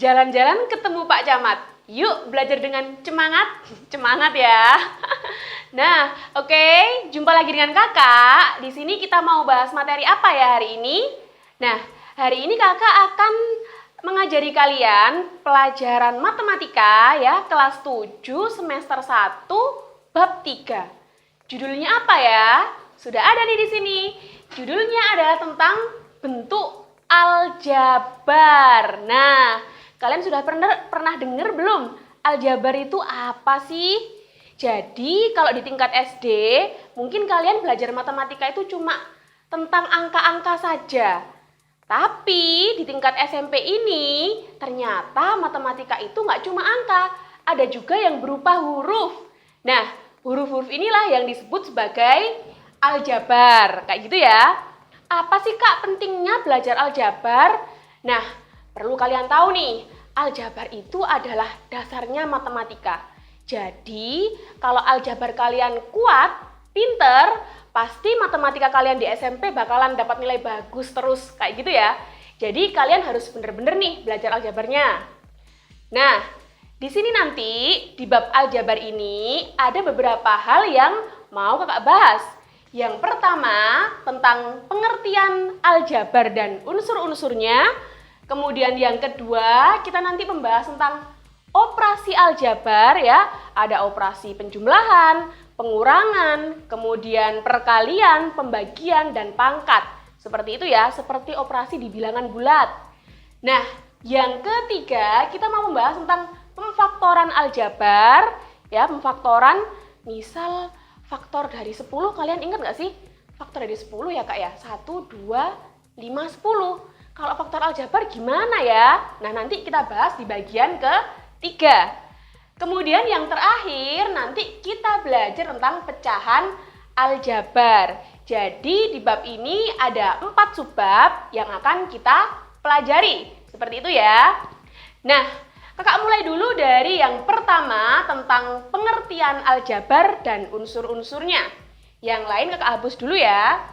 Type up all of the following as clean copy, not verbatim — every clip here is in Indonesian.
Jalan-jalan ketemu Pak Camat. Yuk belajar dengan semangat. Semangat ya. Nah, oke, jumpa lagi dengan Kakak. Di sini kita mau bahas materi apa ya hari ini? Nah, hari ini Kakak akan mengajari kalian pelajaran matematika ya, kelas 7 semester 1 bab 3. Judulnya apa ya? Sudah ada nih di sini. Judulnya adalah tentang bentuk aljabar. Nah, kalian sudah pernah dengar belum? Aljabar itu apa sih? Jadi, kalau di tingkat SD, mungkin kalian belajar matematika itu cuma tentang angka-angka saja. Tapi, di tingkat SMP ini, ternyata matematika itu nggak cuma angka, ada juga yang berupa huruf. Nah, huruf-huruf inilah yang disebut sebagai aljabar. Kayak gitu ya. Apa sih Kak pentingnya belajar aljabar? Nah, perlu kalian tahu nih, aljabar itu adalah dasarnya matematika. Jadi, kalau aljabar kalian kuat, pinter, pasti matematika kalian di SMP bakalan dapat nilai bagus terus, kayak gitu ya. Jadi, kalian harus bener-bener nih belajar aljabarnya. Nah, di sini nanti, di bab aljabar ini, ada beberapa hal yang mau Kakak bahas. Yang pertama, tentang pengertian aljabar dan unsur-unsurnya. Kemudian yang kedua, kita nanti membahas tentang operasi aljabar ya. Ada operasi penjumlahan, pengurangan, kemudian perkalian, pembagian, dan pangkat. Seperti itu ya, seperti operasi di bilangan bulat. Nah, yang ketiga, kita mau membahas tentang pemfaktoran aljabar. Ya, pemfaktoran, misal faktor dari 10, kalian ingat nggak sih? Faktor dari 10 ya Kak ya? 1, 2, 5, 10. Kalau faktor aljabar gimana ya? Nah, nanti kita bahas di bagian ketiga. Kemudian yang terakhir, nanti kita belajar tentang pecahan aljabar. Jadi di bab ini ada 4 subbab yang akan kita pelajari. Seperti itu ya. Nah, Kakak mulai dulu dari yang pertama tentang pengertian aljabar dan unsur-unsurnya. Yang lain Kakak hapus dulu ya.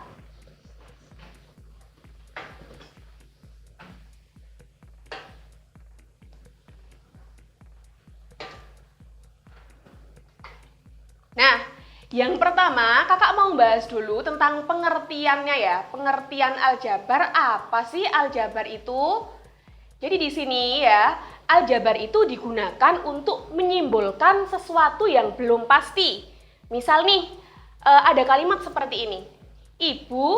Nah, yang pertama Kakak mau bahas dulu tentang pengertiannya ya. Pengertian aljabar, apa sih aljabar itu? Jadi di sini ya, aljabar itu digunakan untuk menyimbolkan sesuatu yang belum pasti. Misal nih, ada kalimat seperti ini. Ibu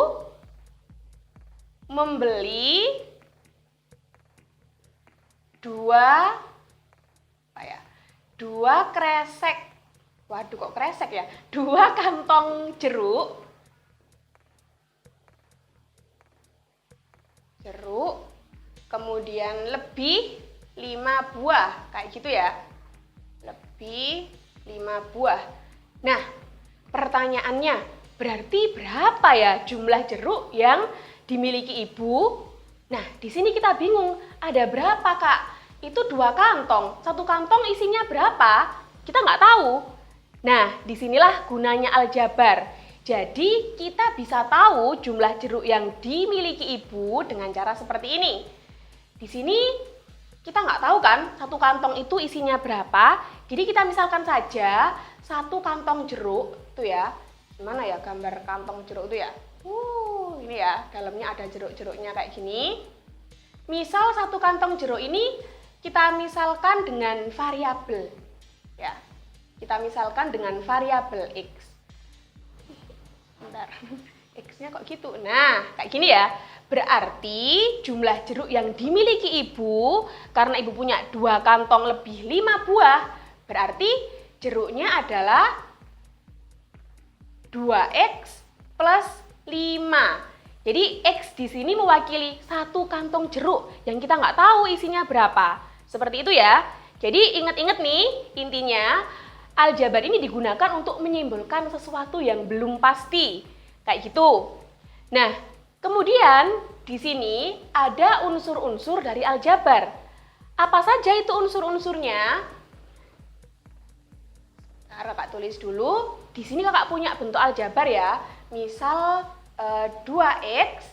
membeli 2 kresek. Waduh, kok kresek ya? 2 kantong jeruk. Kemudian lebih 5 buah, kayak gitu ya. Lebih 5 buah. Nah, pertanyaannya, berarti berapa ya jumlah jeruk yang dimiliki ibu? Nah, di sini kita bingung, ada berapa Kak? Itu 2 kantong, 1 kantong isinya berapa? Kita nggak tahu. Nah, disinilah gunanya aljabar. Jadi, kita bisa tahu jumlah jeruk yang dimiliki ibu dengan cara seperti ini. Di sini kita nggak tahu kan 1 kantong itu isinya berapa. Jadi kita misalkan saja 1 kantong jeruk tuh ya. Gimana ya gambar kantong jeruk itu ya? Ini ya, dalamnya ada jeruk-jeruknya kayak gini. Misal 1 kantong jeruk ini kita misalkan dengan variabel ya. Kita misalkan dengan variabel X. Bentar. X-nya kok gitu. Nah, kayak gini ya. Berarti jumlah jeruk yang dimiliki ibu, karena ibu punya 2 kantong lebih 5 buah, berarti jeruknya adalah 2X plus 5. Jadi X di sini mewakili 1 kantong jeruk yang kita nggak tahu isinya berapa. Seperti itu ya. Jadi ingat-ingat nih, intinya aljabar ini digunakan untuk menyimbolkan sesuatu yang belum pasti. Kayak gitu. Nah, kemudian di sini ada unsur-unsur dari aljabar. Apa saja itu unsur-unsurnya? Kakak tulis dulu. Di sini Kakak punya bentuk aljabar ya. Misal 2X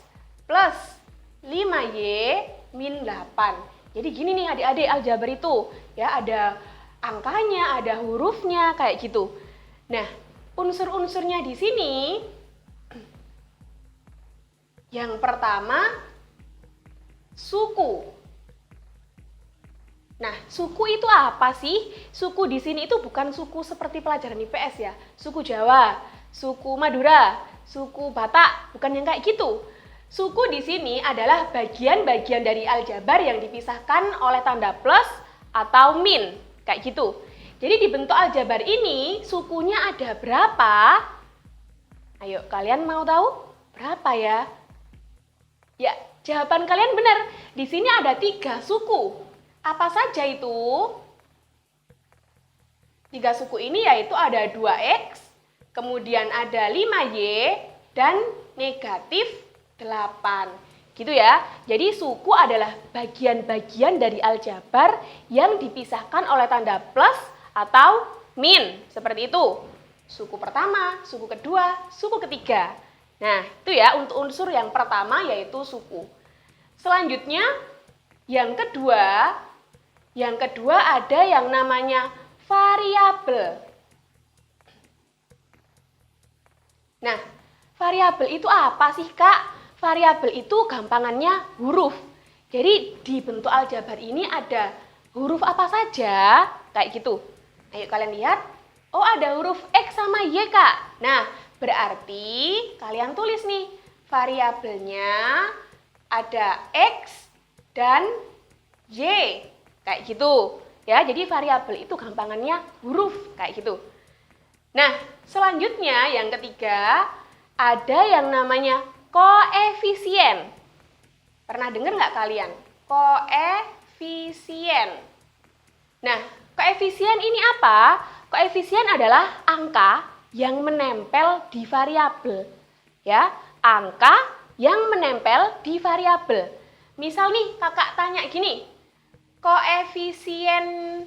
plus 5Y min 8. Jadi gini nih adik-adik, aljabar itu ya ada angkanya, ada hurufnya kayak gitu. Nah, unsur-unsurnya di sini yang pertama suku. Nah, suku itu apa sih? Suku di sini itu bukan suku seperti pelajaran IPS ya. Suku Jawa, suku Madura, suku Batak, bukan yang kayak gitu. Suku di sini adalah bagian-bagian dari aljabar yang dipisahkan oleh tanda plus atau min, kayak gitu. Jadi di bentuk aljabar ini sukunya ada berapa? Ayo, kalian mau tahu berapa ya? Ya, jawaban kalian benar. Di sini ada 3 suku. Apa saja itu? 3 suku ini yaitu ada 2X, kemudian ada 5Y, dan negatif 8. Gitu ya. Jadi suku adalah bagian-bagian dari aljabar yang dipisahkan oleh tanda plus atau min. Seperti itu. Suku pertama, suku kedua, suku ketiga. Nah, itu ya untuk unsur yang pertama yaitu suku. Selanjutnya, yang kedua ada yang namanya variabel. Nah, variabel itu apa sih, Kak? Variabel itu gampangannya huruf. Jadi di bentuk aljabar ini ada huruf apa saja? Kayak gitu. Ayo kalian lihat. Oh, ada huruf X sama Y, Kak. Nah, berarti kalian tulis nih, variabelnya ada X dan Y, kayak gitu. Ya, jadi variabel itu gampangannya huruf, kayak gitu. Nah, selanjutnya yang ketiga, ada yang namanya koefisien. Pernah dengar nggak kalian? Koefisien. Nah, koefisien ini apa? Koefisien adalah angka yang menempel di variabel, ya, angka yang menempel di variabel. Misal nih, kakak tanya gini, koefisien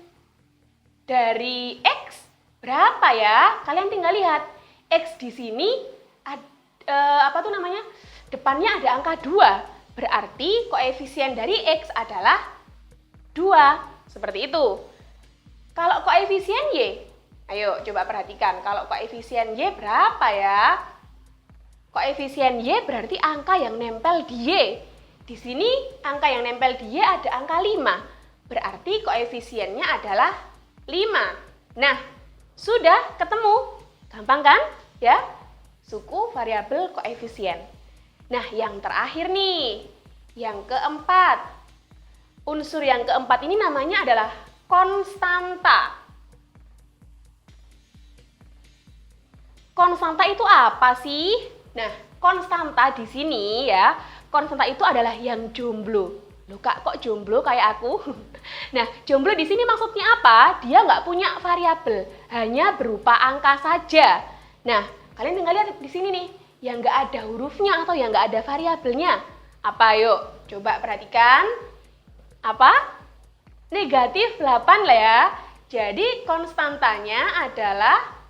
dari X berapa ya? Kalian tinggal lihat, X di sini depannya ada angka 2, berarti koefisien dari X adalah 2, seperti itu. Kalau koefisien Y, ayo coba perhatikan, kalau koefisien Y berapa ya? Koefisien Y berarti angka yang nempel di Y. Di sini angka yang nempel di Y ada angka 5. Berarti koefisiennya adalah 5. Nah, sudah ketemu. Gampang kan? Ya. Suku, variabel, koefisien. Nah, yang terakhir nih. Yang keempat. Unsur yang keempat ini namanya adalah konstanta. Konstanta itu apa sih? Nah, konstanta di sini ya, konstanta itu adalah yang jomblo. Loh Kak, kok jomblo kayak aku? Nah, jomblo di sini maksudnya apa? Dia nggak punya variabel, hanya berupa angka saja. Nah, kalian tinggal lihat di sini nih, yang nggak ada hurufnya atau yang nggak ada variabelnya. Apa yuk? Coba perhatikan. Apa? Negatif 8 lah ya. Jadi konstantanya adalah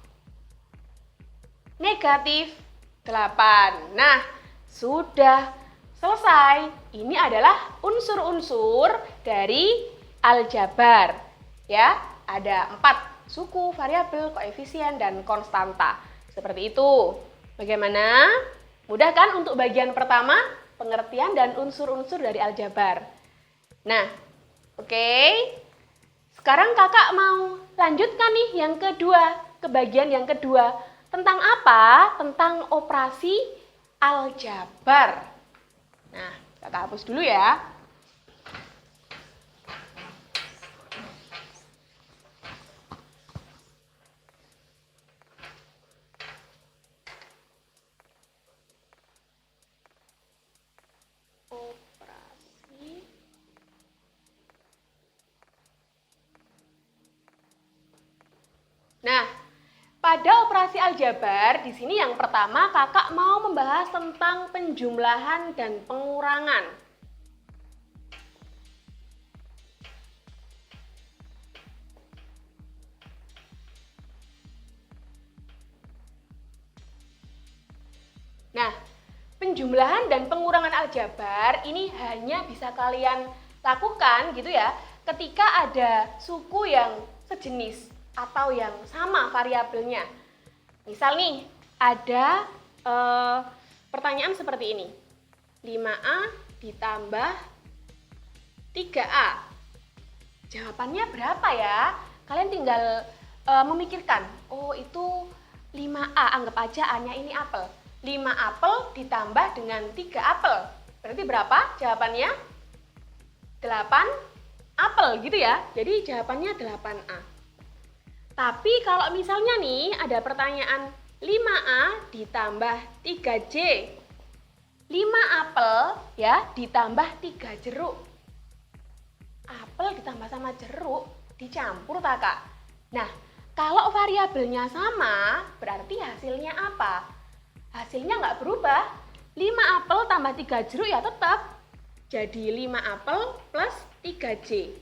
negatif 8. Nah, sudah selesai. Ini adalah unsur-unsur dari aljabar. Ya, ada 4, suku, variabel, koefisien, dan konstanta. Seperti itu. Bagaimana? Mudah kan untuk bagian pertama? Pengertian dan unsur-unsur dari aljabar. Nah, oke. Sekarang kakak mau lanjutkan nih yang kedua, ke bagian yang kedua. Tentang apa? Tentang operasi aljabar. Nah, kakak hapus dulu ya. Operasi. Nah, pada operasi aljabar, di sini yang pertama kakak mau membahas tentang penjumlahan dan pengurangan. Nah, penjumlahan dan pengurangan aljabar ini hanya bisa kalian lakukan gitu ya ketika ada suku yang sejenis atau yang sama variabelnya. Misal nih, ada pertanyaan seperti ini. 5A ditambah 3A. Jawabannya berapa ya? Kalian tinggal memikirkan. Oh, itu 5A, anggap aja A-nya ini apel. 5 apel ditambah dengan 3 apel. Berarti berapa jawabannya? 8 apel gitu ya. Jadi jawabannya 8A. Tapi kalau misalnya nih ada pertanyaan 5A ditambah 3J. 5 apel ya ditambah 3 jeruk. Apel ditambah sama jeruk dicampur tak Kak? Nah, kalau variabelnya sama berarti hasilnya apa? Hasilnya nggak berubah. 5 apel tambah 3 jeruk ya tetap. Jadi 5 apel plus 3J.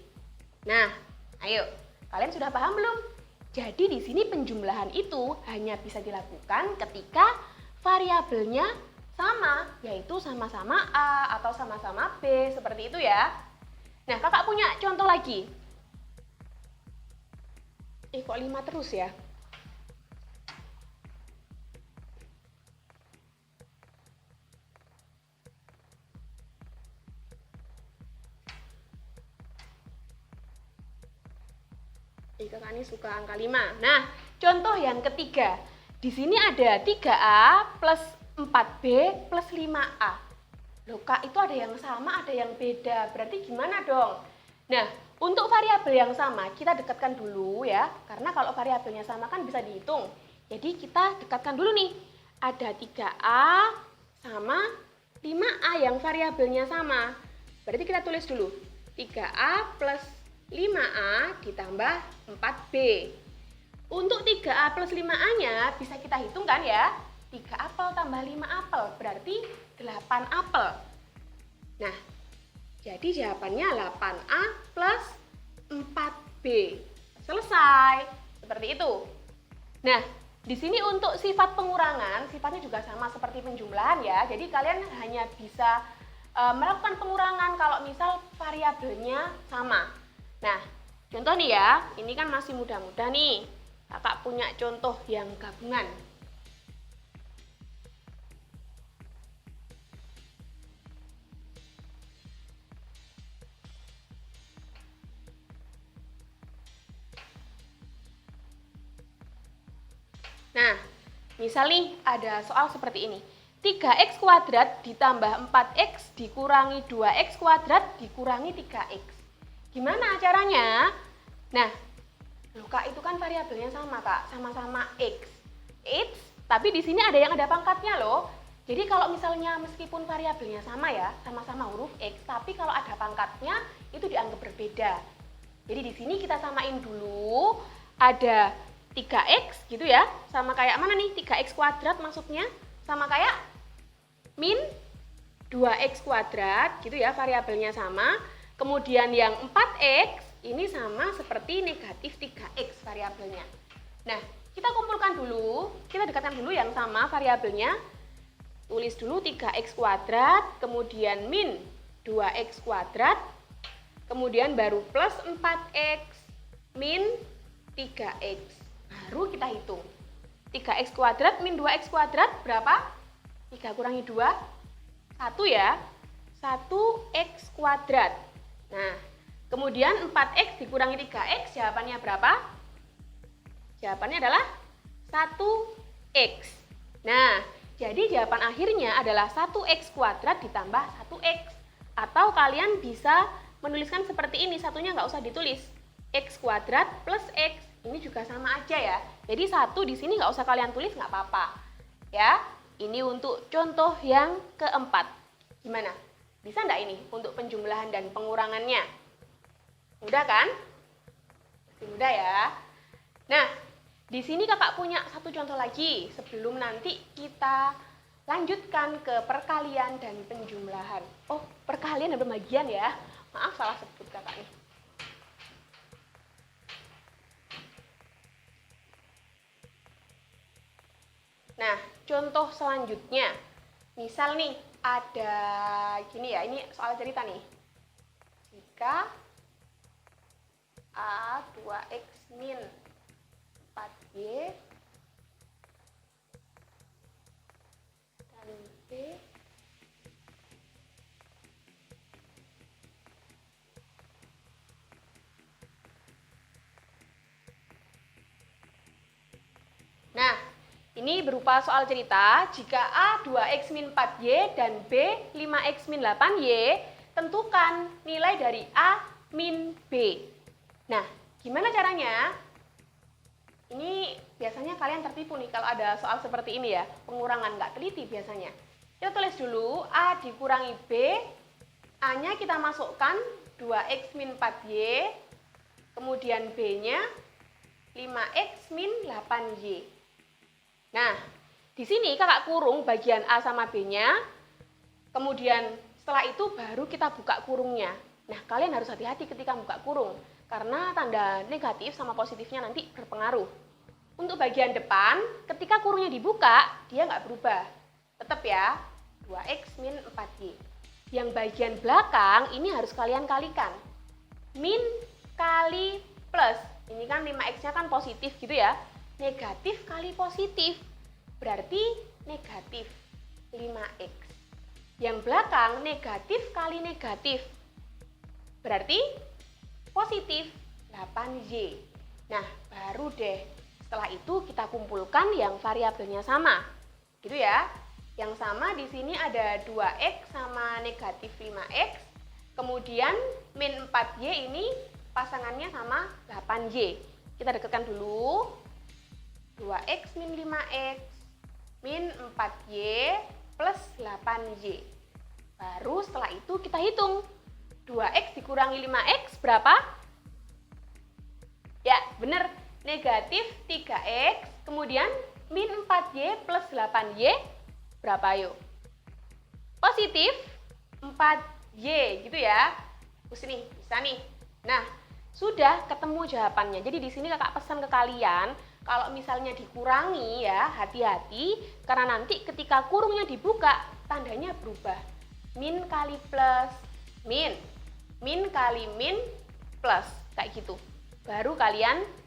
Nah, ayo. Kalian sudah paham belum? Jadi di sini penjumlahan itu hanya bisa dilakukan ketika variabelnya sama, yaitu sama-sama A atau sama-sama B, seperti itu ya. Nah, kakak punya contoh lagi. Kok 5 terus ya? Kakak ini suka angka 5. Nah, contoh yang ketiga. Di sini ada 3A plus 4B plus 5A. Loh Kak, itu ada yang sama, ada yang beda. Berarti gimana dong? Nah, untuk variabel yang sama, kita dekatkan dulu ya. Karena kalau variabelnya sama kan bisa dihitung. Jadi kita dekatkan dulu nih. Ada 3A sama 5A yang variabelnya sama. Berarti kita tulis dulu. 3A plus 5A ditambah 4B. Untuk 3A plus 5A-nya bisa kita hitung kan ya? 3 apel tambah 5 apel berarti 8 apel. Nah, jadi jawabannya 8A plus 4B. Selesai. Seperti itu. Nah, di sini untuk sifat pengurangan, sifatnya juga sama seperti penjumlahan ya. Jadi kalian hanya bisa melakukan pengurangan kalau misal variabelnya sama. Nah, contoh nih ya, ini kan masih muda-muda nih. Kakak punya contoh yang gabungan. Nah, misal nih ada soal seperti ini. 3x kuadrat ditambah 4x dikurangi 2x kuadrat dikurangi 3x. Gimana caranya? Nah, loh Kak, itu kan variabelnya sama Kak, sama-sama x. X, tapi di sini ada yang ada pangkatnya loh. Jadi kalau misalnya meskipun variabelnya sama ya, sama-sama huruf x, tapi kalau ada pangkatnya itu dianggap berbeda. Jadi di sini kita samain dulu, ada 3x gitu ya, sama kayak mana nih? 3x kuadrat maksudnya, sama kayak min 2x kuadrat gitu ya, variabelnya sama. Kemudian yang 4x ini sama seperti negatif 3x variabelnya. Nah, kita kumpulkan dulu, kita dekatkan dulu yang sama variabelnya. Tulis dulu 3x kuadrat, kemudian min 2x kuadrat, kemudian baru plus 4x min 3x. Baru kita hitung. 3x kuadrat min 2x kuadrat berapa? 3 kurangi 2, 1 ya. 1x kuadrat. Nah, kemudian 4x dikurangi 3x, jawabannya berapa? Jawabannya adalah 1x. Nah, jadi jawaban akhirnya adalah 1x kuadrat ditambah 1x. Atau kalian bisa menuliskan seperti ini, satunya nggak usah ditulis. X kuadrat plus x, ini juga sama aja ya. Jadi 1 di sini nggak usah kalian tulis, nggak apa-apa. Ya, ini untuk contoh yang keempat. Gimana? Bisa nggak ini untuk penjumlahan dan pengurangannya? Mudah kan? Masih mudah ya. Nah, di sini kakak punya satu contoh lagi sebelum nanti kita lanjutkan ke perkalian dan penjumlahan. Oh, perkalian dan pembagian ya. Maaf salah sebut kakak nih. Nah, contoh selanjutnya. Misal nih, ada gini ya, ini soal cerita nih. jika A 2X min 4Y dan B Nah, ini berupa soal cerita, jika A 2X min 4Y dan B 5X min 8Y, tentukan nilai dari A min B. Nah, gimana caranya? Ini biasanya kalian tertipu nih kalau ada soal seperti ini ya, pengurangan nggak teliti biasanya. Kita tulis dulu A dikurangi B, A-nya kita masukkan 2X min 4Y, kemudian B-nya 5X min 8Y. Nah, di sini kakak kurung bagian A sama B-nya, kemudian setelah itu baru kita buka kurungnya. Nah, kalian harus hati-hati ketika buka kurung, karena tanda negatif sama positifnya nanti berpengaruh. Untuk bagian depan, ketika kurungnya dibuka, dia nggak berubah. Tetap ya, 2X min 4Y. Yang bagian belakang, ini harus kalian kalikan. Min kali plus. Ini kan 5X-nya kan positif gitu ya. Negatif kali positif. Berarti negatif 5X. Yang belakang, negatif kali negatif. Berarti positif 8Y. Nah, baru deh. Setelah itu kita kumpulkan yang variabelnya sama. Gitu ya. Yang sama di sini ada 2X sama negatif 5X. Kemudian min 4Y ini pasangannya sama 8Y. Kita dekatkan dulu. 2X min 5X min 4Y plus 8Y. Baru setelah itu kita hitung. 2X dikurangi 5X berapa? Ya, benar. Negatif 3X, kemudian min 4Y plus 8Y, berapa yuk? Positif 4Y, gitu ya. Terus nih, bisa nih. Nah, sudah ketemu jawabannya. Jadi di sini kakak pesan ke kalian, kalau misalnya dikurangi ya, hati-hati, karena nanti ketika kurungnya dibuka, tandanya berubah. Min kali plus, min. Min kali min plus, kayak gitu. Baru kalian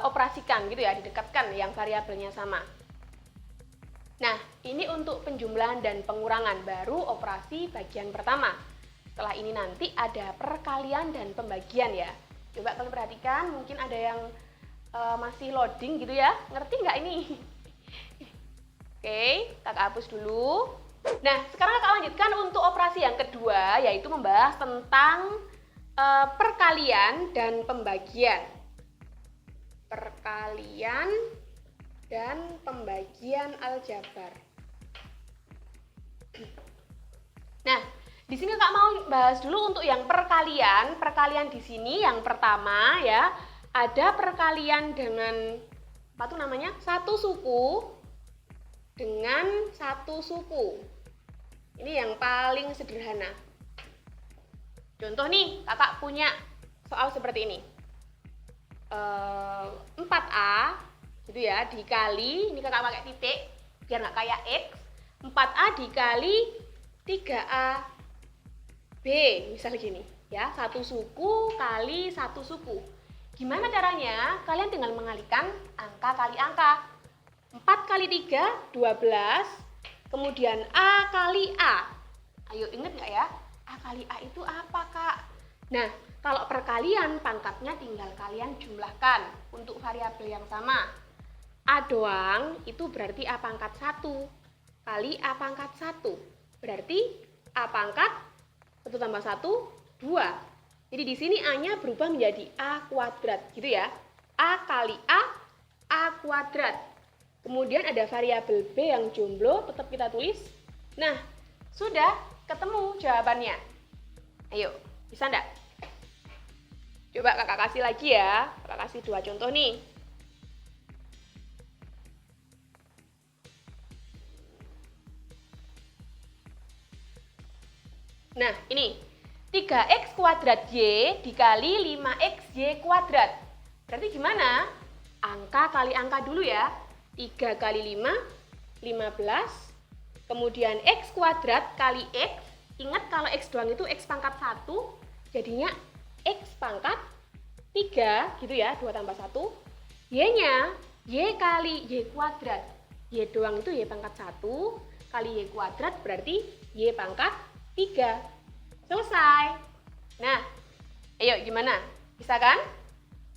operasikan gitu ya, didekatkan yang variabelnya sama. Nah, ini untuk penjumlahan dan pengurangan, baru operasi bagian pertama. Setelah ini nanti ada perkalian dan pembagian ya. Coba kalian perhatikan, mungkin ada yang masih loading gitu ya, ngerti nggak ini? Oke, kakak hapus dulu. Nah, sekarang kakak lanjutkan untuk operasi yang kedua, yaitu membahas tentang perkalian dan pembagian. Perkalian dan pembagian aljabar. Nah, di sini kakak mau bahas dulu untuk yang perkalian. Perkalian di sini yang pertama ya, ada perkalian dengan apa tuh namanya? Satu suku dengan satu suku. Ini yang paling sederhana. Contoh nih, kakak punya soal seperti ini. 4A gitu ya, dikali, ini kakak pakai titik biar nggak kayak X, 4A dikali 3A B, misal gini ya, satu suku kali satu suku. Gimana caranya? Kalian tinggal mengalihkan angka kali angka. 4 kali 3, 12, kemudian A kali A. Ayo inget nggak ya? A kali A itu apa, Kak? Nah, kalau perkalian, pangkatnya tinggal kalian jumlahkan untuk variabel yang sama. A doang itu berarti A pangkat 1 kali A pangkat 1. Berarti A pangkat 1 tambah 1, 2. Jadi di sini A-nya berubah menjadi A kuadrat, gitu ya. A kali A kuadrat. Kemudian ada variabel B yang jomblo, tetap kita tulis. Nah, sudah ketemu jawabannya. Ayo, bisa enggak? Coba kakak kasih lagi ya, kakak kasih 2 contoh nih. Nah, ini 3x kuadrat y dikali 5xy kuadrat. Berarti gimana? Angka kali angka dulu ya. 3 kali 5, 15. Kemudian x kuadrat kali x. Ingat kalau x doang itu x pangkat 1. Jadinya X pangkat 3 gitu ya, 2 tambah 1. Y-nya Y kali Y kuadrat. Y doang itu Y pangkat 1 kali Y kuadrat berarti Y pangkat 3. Selesai. Nah, ayo gimana? Bisa kan?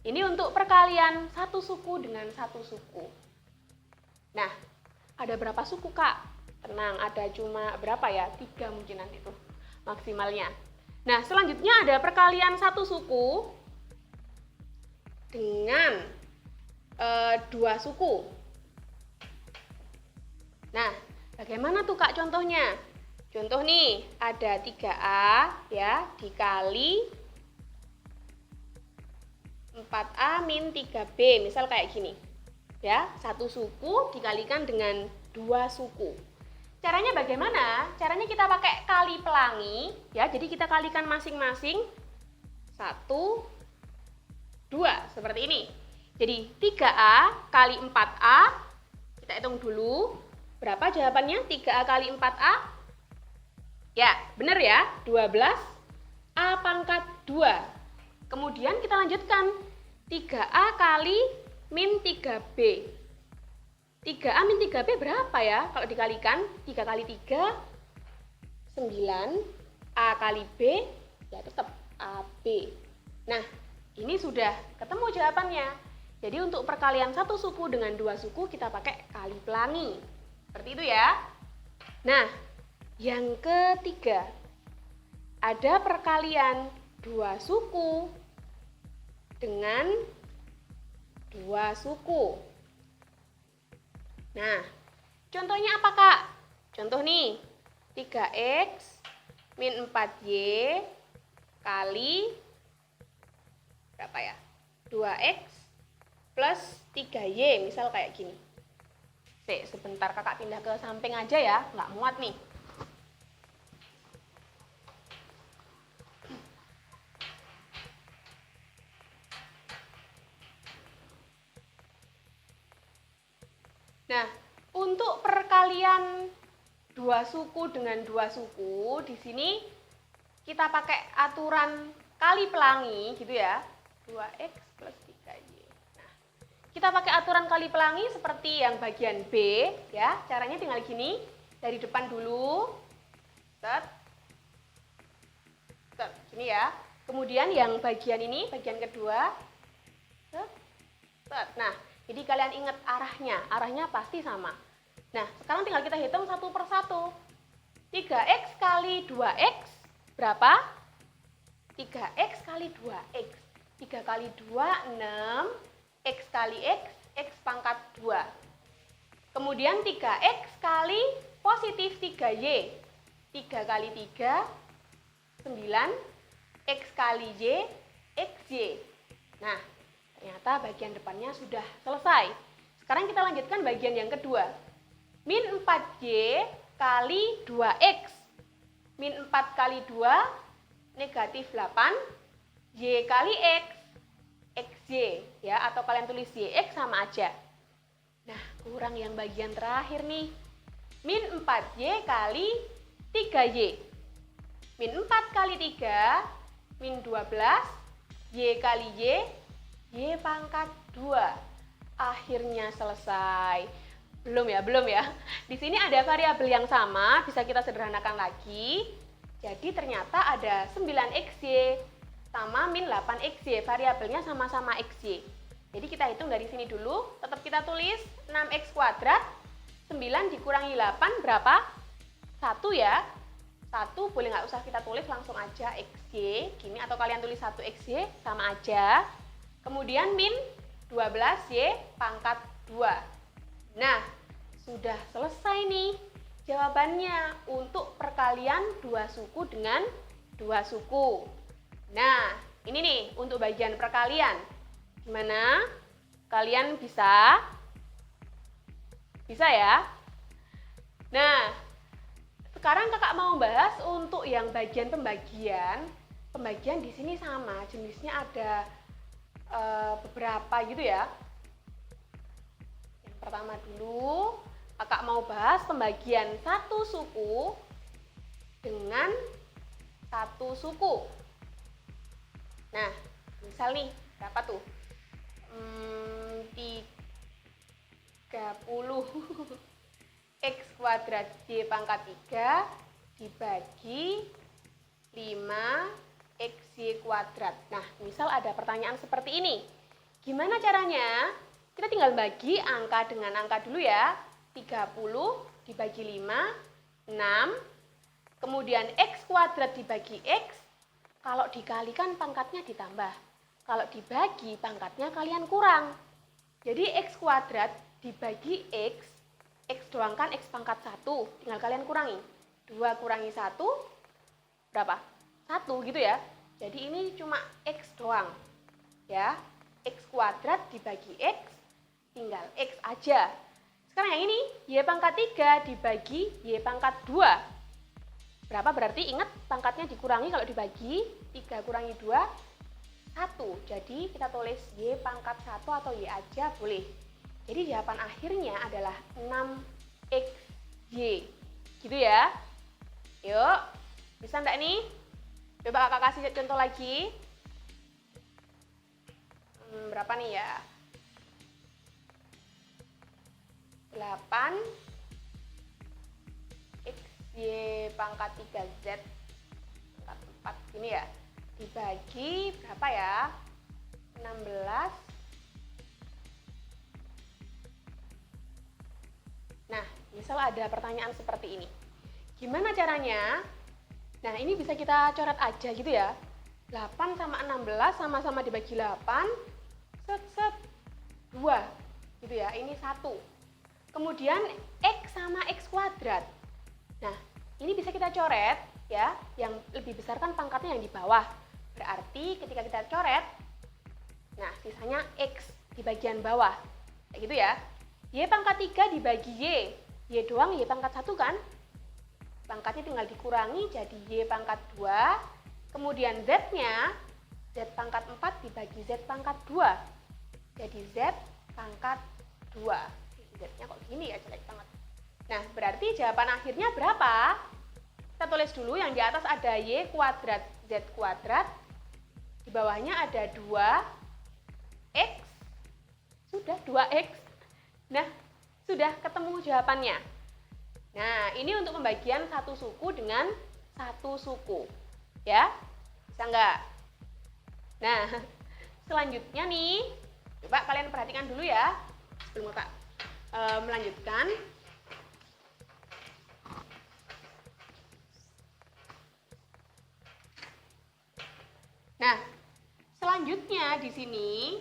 Ini untuk perkalian satu suku dengan satu suku. Nah, ada berapa suku, Kak? Tenang, ada cuma berapa ya? 3 mungkin nanti tuh maksimalnya. Nah, selanjutnya ada perkalian satu suku dengan 2 suku. Nah, bagaimana tuh, Kak, contohnya? Contoh nih, ada 3A ya dikali 4A min 3B, misal kayak gini. Ya, satu suku dikalikan dengan 2 suku. Caranya bagaimana? Caranya kita pakai kali pelangi, ya. Jadi kita kalikan masing-masing 1, 2, seperti ini. Jadi 3A kali 4A, kita hitung dulu. Berapa jawabannya? 3A kali 4A? Ya, benar ya, 12A pangkat 2. Kemudian kita lanjutkan, 3A kali min 3B. 3A min 3B berapa ya? Kalau dikalikan, 3 kali 3, 9. A kali B, ya tetap AB. Nah, ini sudah ketemu jawabannya. Jadi untuk perkalian satu suku dengan 2 suku, kita pakai kali pelangi. Seperti itu ya. Nah, yang ketiga, ada perkalian 2 suku dengan 2 suku. Nah, contohnya apa, Kak? Contoh nih, 3X min 4Y kali berapa ya? 2X plus 3Y, misal kayak gini. Sebentar, Kakak pindah ke samping aja ya, nggak muat nih. Nah, untuk perkalian 2 suku dengan 2 suku, di sini kita pakai aturan kali pelangi gitu ya. 2X plus 3Y. Nah, kita pakai aturan kali pelangi seperti yang bagian B ya. Caranya tinggal gini, dari depan dulu. Set. Set, gini ya. Kemudian yang bagian ini, bagian kedua. Set. Set. Nah, jadi kalian ingat arahnya pasti sama. Nah, sekarang tinggal kita hitung satu per satu. 3X kali 2X berapa? 3X kali 2X. 3 kali 2, 6. X kali X, X pangkat 2. Kemudian 3X kali positif 3Y. 3 kali 3, 9. X kali Y, XY. Nah, ternyata bagian depannya sudah selesai. Sekarang kita lanjutkan bagian yang kedua. Min 4Y kali 2X. Min 4 kali 2, negatif 8. Y kali X, XY. Ya, atau kalian tulis YX sama aja. Nah, kurang yang bagian terakhir nih. Min 4Y kali 3Y. Min 4 kali 3, min 12. Y kali Y, Y pangkat 2. Akhirnya selesai. Belum ya. Di sini ada variabel yang sama, bisa kita sederhanakan lagi. Jadi ternyata ada 9XY sama min 8XY. Variabelnya sama-sama XY. Jadi kita hitung dari sini dulu. Tetap kita tulis 6X kuadrat. 9 dikurangi 8 berapa? 1 ya. 1 boleh nggak usah kita tulis, langsung aja XY. Gini, atau kalian tulis 1XY sama aja. Kemudian min 12Y pangkat 2. Nah, sudah selesai nih jawabannya untuk perkalian 2 suku dengan 2 suku. Nah, ini nih untuk bagian perkalian. Gimana? Kalian bisa? Bisa ya? Nah, sekarang kakak mau bahas untuk yang bagian pembagian. Pembagian di sini sama, jenisnya ada beberapa gitu ya. Yang pertama dulu, kakak mau bahas pembagian satu suku dengan satu suku. Nah, misal nih, berapa tuh? 30 X kuadrat Y pangkat 3 dibagi 5 XY kuadrat. Nah, misal ada pertanyaan seperti ini. Gimana caranya? Kita tinggal bagi angka dengan angka dulu ya. 30 dibagi 5, 6. Kemudian X kuadrat dibagi X. Kalau dikalikan pangkatnya ditambah. Kalau dibagi pangkatnya kalian kurang. Jadi X kuadrat dibagi X. X doang kan X pangkat 1. Tinggal kalian kurangi. 2 kurangi 1. Berapa? 1 gitu ya. Jadi ini cuma X doang. Ya. X kuadrat dibagi X. Tinggal X aja. Sekarang yang ini. Y pangkat 3 dibagi Y pangkat 2. Berapa berarti? Ingat pangkatnya dikurangi kalau dibagi. 3 kurangi 2. 1. Jadi kita tulis Y pangkat 1 atau Y aja boleh. Jadi jawaban akhirnya adalah 6XY. Gitu ya. Yuk. Bisa enggak nih? Coba kakak kasih contoh lagi. Berapa nih ya? 8 XY pangkat 3Z pangkat 4 gini ya. Dibagi berapa ya? 16. Nah, misal ada pertanyaan seperti ini. Gimana caranya? Nah, ini bisa kita coret aja gitu ya. 8 sama 16 sama-sama dibagi 8. Set 2. Gitu ya. Ini 1. Kemudian X sama X kuadrat. Nah, ini bisa kita coret ya. Yang lebih besar kan pangkatnya yang di bawah. Berarti ketika kita coret, nah sisanya X di bagian bawah. Kayak gitu ya. Y pangkat 3 dibagi Y. Y doang Y pangkat 1 kan? Pangkatnya tinggal dikurangi jadi Y pangkat 2. Kemudian Z-nya, Z pangkat 4 dibagi Z pangkat 2. Jadi Z pangkat 2. Z-nya kok gini ya, jelek banget. Nah, berarti jawaban akhirnya berapa? Kita tulis dulu yang di atas ada Y kuadrat Z kuadrat. Di bawahnya ada 2X. Sudah 2X. Nah, sudah ketemu jawabannya. Nah, ini untuk pembagian satu suku dengan satu suku. Ya, bisa nggak? Nah, selanjutnya nih, coba kalian perhatikan dulu ya. Sebelum kakak melanjutkan. Nah, selanjutnya di sini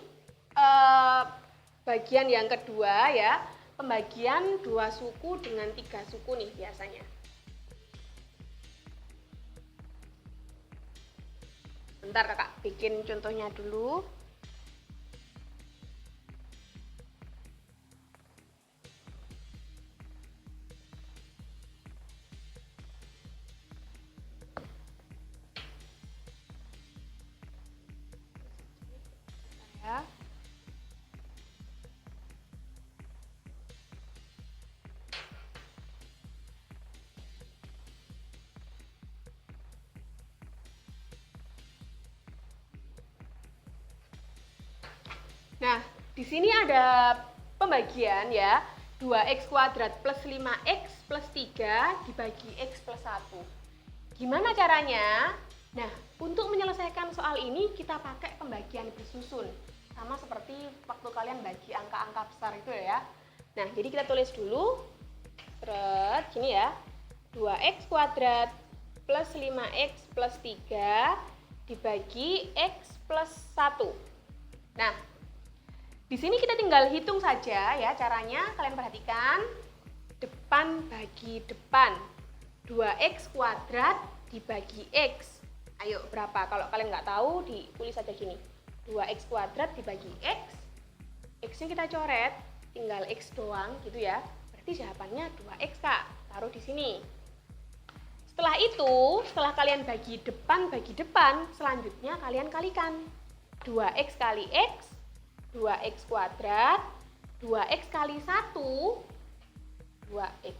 bagian yang kedua ya, pembagian 2 suku dengan 3 suku nih biasanya. Bentar kakak bikin contohnya dulu. Ya. Nah, di sini ada pembagian ya, 2x kuadrat plus 5x plus 3 dibagi x plus 1. Gimana caranya? Nah, untuk menyelesaikan soal ini kita pakai pembagian bersusun. Sama seperti waktu kalian bagi angka-angka besar itu ya. Nah, jadi kita tulis dulu. Gini ya. 2x kuadrat plus 5x plus 3 dibagi x plus 1. Nah, di sini kita tinggal hitung saja ya caranya. Kalian perhatikan. Depan bagi depan. 2x kuadrat dibagi x. Ayo berapa? Kalau kalian nggak tahu, ditulis saja gini. 2x kuadrat dibagi x. X-nya kita coret. Tinggal x doang gitu ya. Berarti jawabannya 2x kak. Taruh di sini. Setelah itu, setelah kalian bagi depan, selanjutnya kalian kalikan. 2x kali x, 2x kuadrat, 2x kali 1, 2x.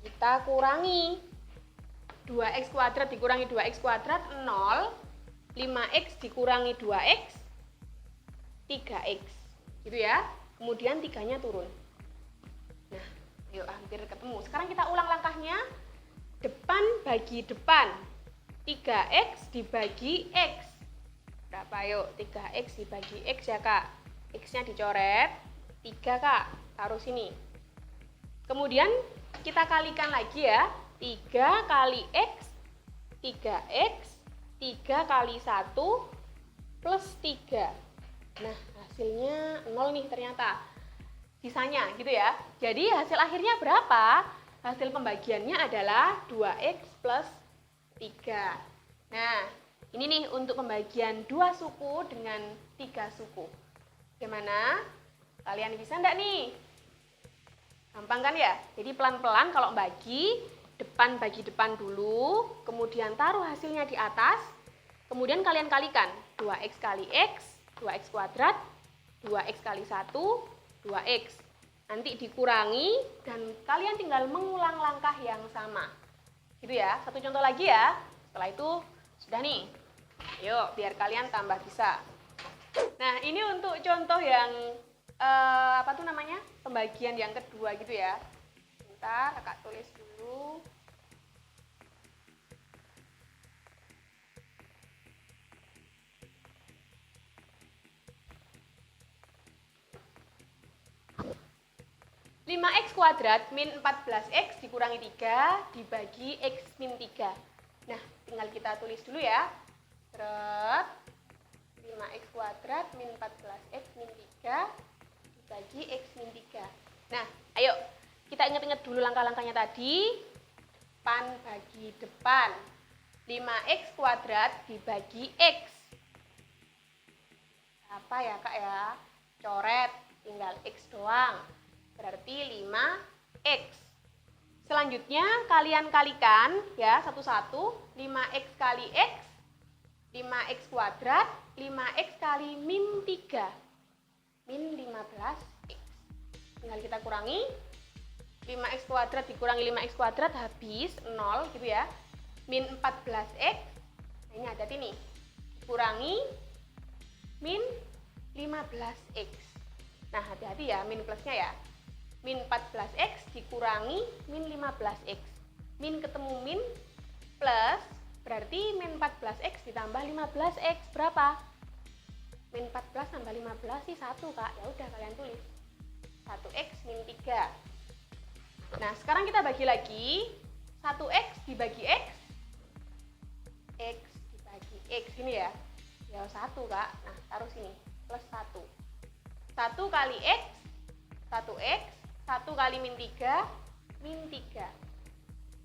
Kita kurangi. 2x kuadrat dikurangi 2x kuadrat, 0. 5x dikurangi 2x, 3x. Gitu ya. Kemudian 3-nya turun. Nah, yuk hampir ketemu. Sekarang kita ulang langkahnya. Depan bagi depan. 3x dibagi x. Berapa yuk? 3x dibagi x ya kak. X-nya dicoret. 3 kak. Taruh sini. Kemudian kita kalikan lagi ya. 3 kali x, 3x, 3 kali 1 plus 3. Nah, hasilnya 0 nih ternyata. Sisanya gitu ya. Jadi hasil akhirnya berapa? Hasil pembagiannya adalah 2x plus 3. Nah, ini nih untuk pembagian 2 suku dengan 3 suku. Gimana? Kalian bisa enggak nih? Gampang kan ya? Jadi pelan-pelan kalau bagi depan dulu, kemudian taruh hasilnya di atas, kemudian kalian kalikan 2x kali x, 2x kuadrat, 2x kali 1, 2x. Nanti dikurangi dan kalian tinggal mengulang langkah yang sama. Gitu ya, satu contoh lagi ya. Setelah itu sudah nih. Yuk, biar kalian tambah bisa. Nah, ini untuk contoh yang pembagian yang kedua gitu ya. Bentar, kakak tulis dulu. (5x kuadrat min 14x dikurangi 3 dibagi x min 3). Nah, tinggal kita tulis dulu ya. Seret. 5x kuadrat min 14x min 3 dibagi x min 3. Nah, ayo kita ingat-ingat dulu langkah-langkahnya tadi. Depan bagi depan. 5x kuadrat dibagi x. Apa ya kak ya? Coret, tinggal x doang. Berarti 5x. Selanjutnya kalian kalikan ya satu-satu. 5x kali x, 5x kuadrat, 5x kali min 3. Min 15x. Tinggal kita kurangi. 5x kuadrat dikurangi 5x kuadrat habis 0 gitu ya. Min 14x. Nah, ini ada nih. Kurangi min 15x. Nah, hati-hati ya min plusnya ya. Min 14x dikurangi min 15x. Min ketemu min plus berarti min 14x ditambah 15x berapa? Min 14 tambah 15 sih 1 kak. Ya udah kalian tulis 1x min 3. Nah, sekarang kita bagi lagi. 1x dibagi x. X dibagi x ini ya. Ya 1 kak. Nah, taruh sini plus 1. 1 kali x, 1x, 1 kali min 3, min 3.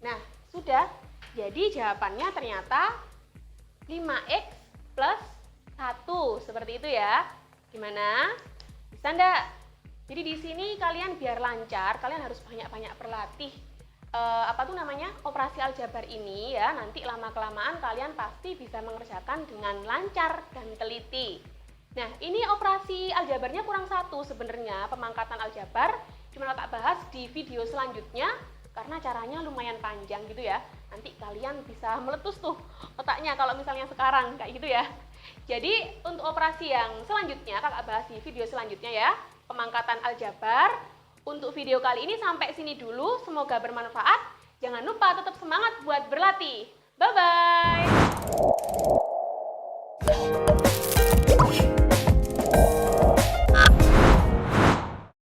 Nah, sudah. Jadi jawabannya ternyata 5x plus 1. Seperti itu ya. Gimana? Bisa enggak? Jadi di sini kalian biar lancar, kalian harus banyak-banyak berlatih operasi aljabar ini ya. Nanti lama-kelamaan kalian pasti bisa mengerjakan dengan lancar dan teliti. Nah, ini operasi aljabarnya kurang satu sebenarnya, pemangkatan aljabar. Cuma kakak bahas di video selanjutnya karena caranya lumayan panjang gitu ya. Nanti kalian bisa meletus tuh otaknya kalau misalnya sekarang kayak gitu ya. Jadi untuk operasi yang selanjutnya kakak bahas di video selanjutnya ya, pemangkatan aljabar. Untuk video kali ini sampai sini dulu, semoga bermanfaat. Jangan lupa tetap semangat buat berlatih.